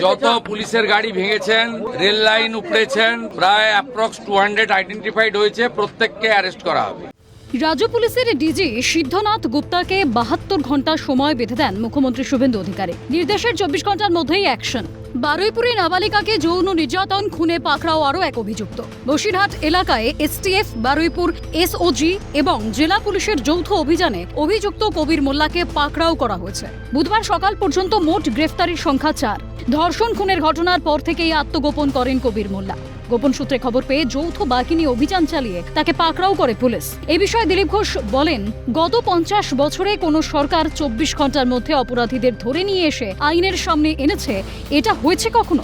যত পুলিশের গাড়ি ভেঙেছেন, রেল লাইন উপড়েছেন, প্রায় অ্যাপ্রক্স 200 আইডেন্টিফাইড হয়েছে, প্রত্যেককে অ্যারেস্ট করা হবে। রাজ্য পুলিশের ডিজি সিদ্ধনাথ গুপ্তাকে 72 ঘন্টা সময় বেঁধে দেন মুখ্যমন্ত্রী শুভেন্দু অধিকারী। নির্দেশের 24 ঘন্টার মধ্যেই অ্যাকশন। বারুইপুরে নাবালিকাকে যৌন নির্যাতন, খুনে পাকড়াও আরও এক অভিযুক্ত। বসিরহাট এলাকায় এসটিএফ, বারুইপুর এসওজি এবং জেলা পুলিশের যৌথ অভিযানে অভিযুক্ত কবির মোল্লাকে পাকড়াও করা হয়েছে। বুধবার সকাল পর্যন্ত মোট গ্রেফতারির সংখ্যা 4। ধর্ষণ খুনের ঘটনার পর থেকেই আত্মগোপন করেন কবির মোল্লা। গোপন সূত্রে খবর পেয়ে যৌথ বাহিনী অভিযান চালিয়ে তাকে পাকড়াও করে পুলিশ। এ বিষয়ে দিলীপ ঘোষ বলেন, গত 50 বছরে কোনো সরকার 24 ঘন্টার মধ্যে অপরাধীদের ধরে নিয়ে এসে আইনের সামনে এনেছে, এটা হয়েছে কখনো?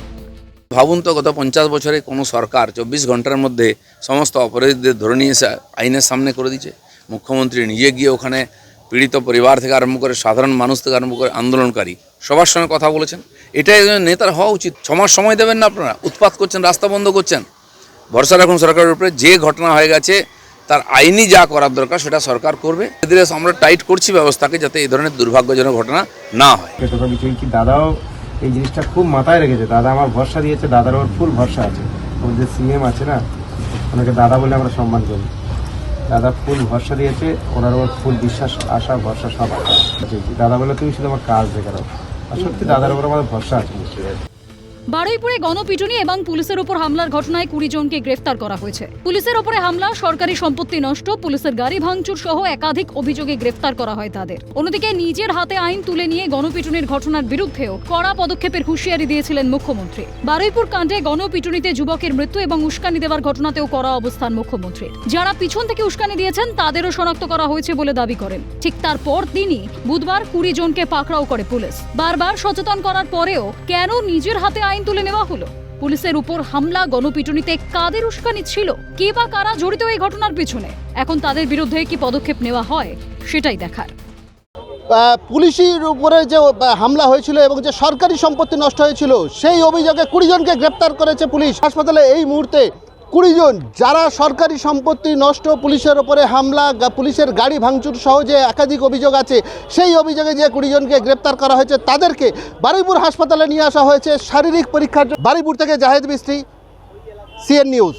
ভাবুন তো, গত 50 বছরে কোনো সরকার 24 ঘন্টার মধ্যে সমস্ত অপরাধীদের ধরে নিয়ে এসে আইনের সামনে করে দিচ্ছে। মুখ্যমন্ত্রী নিজে গিয়ে ওখানে পীড়িত পরিবার থেকে আরম্ভ করে সাধারণ মানুষ থেকে আরম্ভ করে আন্দোলনকারী সবার সঙ্গে কথা বলেছেন। এটাই নেতার হওয়া উচিত। 6 মাস সময় দেবেন না? আপনারা উৎপাত করছেন, রাস্তা বন্ধ করছেন। ভরসা রাখুন সরকারের উপরে। যে ঘটনা হয়ে গেছে তার আইনি যা করার দরকার সেটা সরকার করবে। ধীরে আমরা টাইট করছি ব্যবস্থাকে, যাতে এই ধরনের দুর্ভাগ্যজনক ঘটনা না হয়। দাদাও এই জিনিসটা খুব মাথায় রেখেছে। দাদা আমার ভরসা দিয়েছে, দাদার ওর ফুল ভরসা আছে। ওর যে সিএম আছে না, ওনাকে দাদা বলে আমরা সম্মান করি। দাদা ফুল ভরসা দিয়েছে, ওনার ওর ফুল বিশ্বাস, আশা, ভরসা সব আছে। দাদা বলে তুমি শুধু আমার কাজ দেখে রাখো। আর সত্যি দাদার উপর আমাদের ভরসা আছে। বারুইপুরে গণপিটুনি এবং পুলিশের উপর হামলার ঘটনায় 20 জনকে গ্রেফতার করা হয়েছে। পুলিশের উপরে হামলা, সরকারি সম্পত্তি নষ্ট, পুলিশের গাড়ি ভাঙচুর সহ একাধিক অভিযোগে গ্রেফতার করা হয় তাদের। অন্যদিকে নিজের হাতে আইন তুলে নিয়ে গণপিটুনির ঘটনার বিরুদ্ধেও কড়া পদক্ষেপের হুঁশিয়ারি দিয়েছিলেন মুখ্যমন্ত্রী। বারুইপুর কাণ্ডে গণপিটুনিতে যুবকের মৃত্যু এবং উস্কানি দেওয়ার ঘটনাতেও কড়া অবস্থান মুখ্যমন্ত্রীর। যারা পিছন থেকে উস্কানি দিয়েছেন তাদেরও শনাক্ত করা হয়েছে বলে দাবি করেন। ঠিক তারপর দিনই বুধবার 20 জনকে পাকড়াও করে পুলিশ। বারবার সচেতন করার পরেও কেন নিজের হাতে আইন তুলে নেওয়া হলো? পুলিশের উপর হামলা, গণপিটুনিতে কাদের উস্কানি ছিল? কে বা কারা জড়িত এই ঘটনার পিছনে? এখন তাদের বিরুদ্ধে কি পদক্ষেপ নেওয়া হয় সেটাই দেখার। পুলিশের উপরে যে হামলা হয়েছিল এবং যে সরকারি সম্পত্তি নষ্ট হয়েছিল সেই অভিযোগে 20 জনকে গ্রেপ্তার করেছে পুলিশ। হাসপাতালে এই মুহূর্তে 20 জন যারা সরকারি সম্পত্তি নষ্ট, পুলিশের ওপরে হামলা, পুলিশের গাড়ি ভাঙচুর সহ যে একাধিক অভিযোগ আছে, সেই অভিযোগে যে 20 জনকে গ্রেপ্তার করা হয়েছে তাদেরকে বারুইপুর হাসপাতালে নিয়ে আসা হয়েছে শারীরিক পরীক্ষার জন্য। বারুইপুর থেকে জাহেদ মিস্ত্রি, সিএন নিউজ।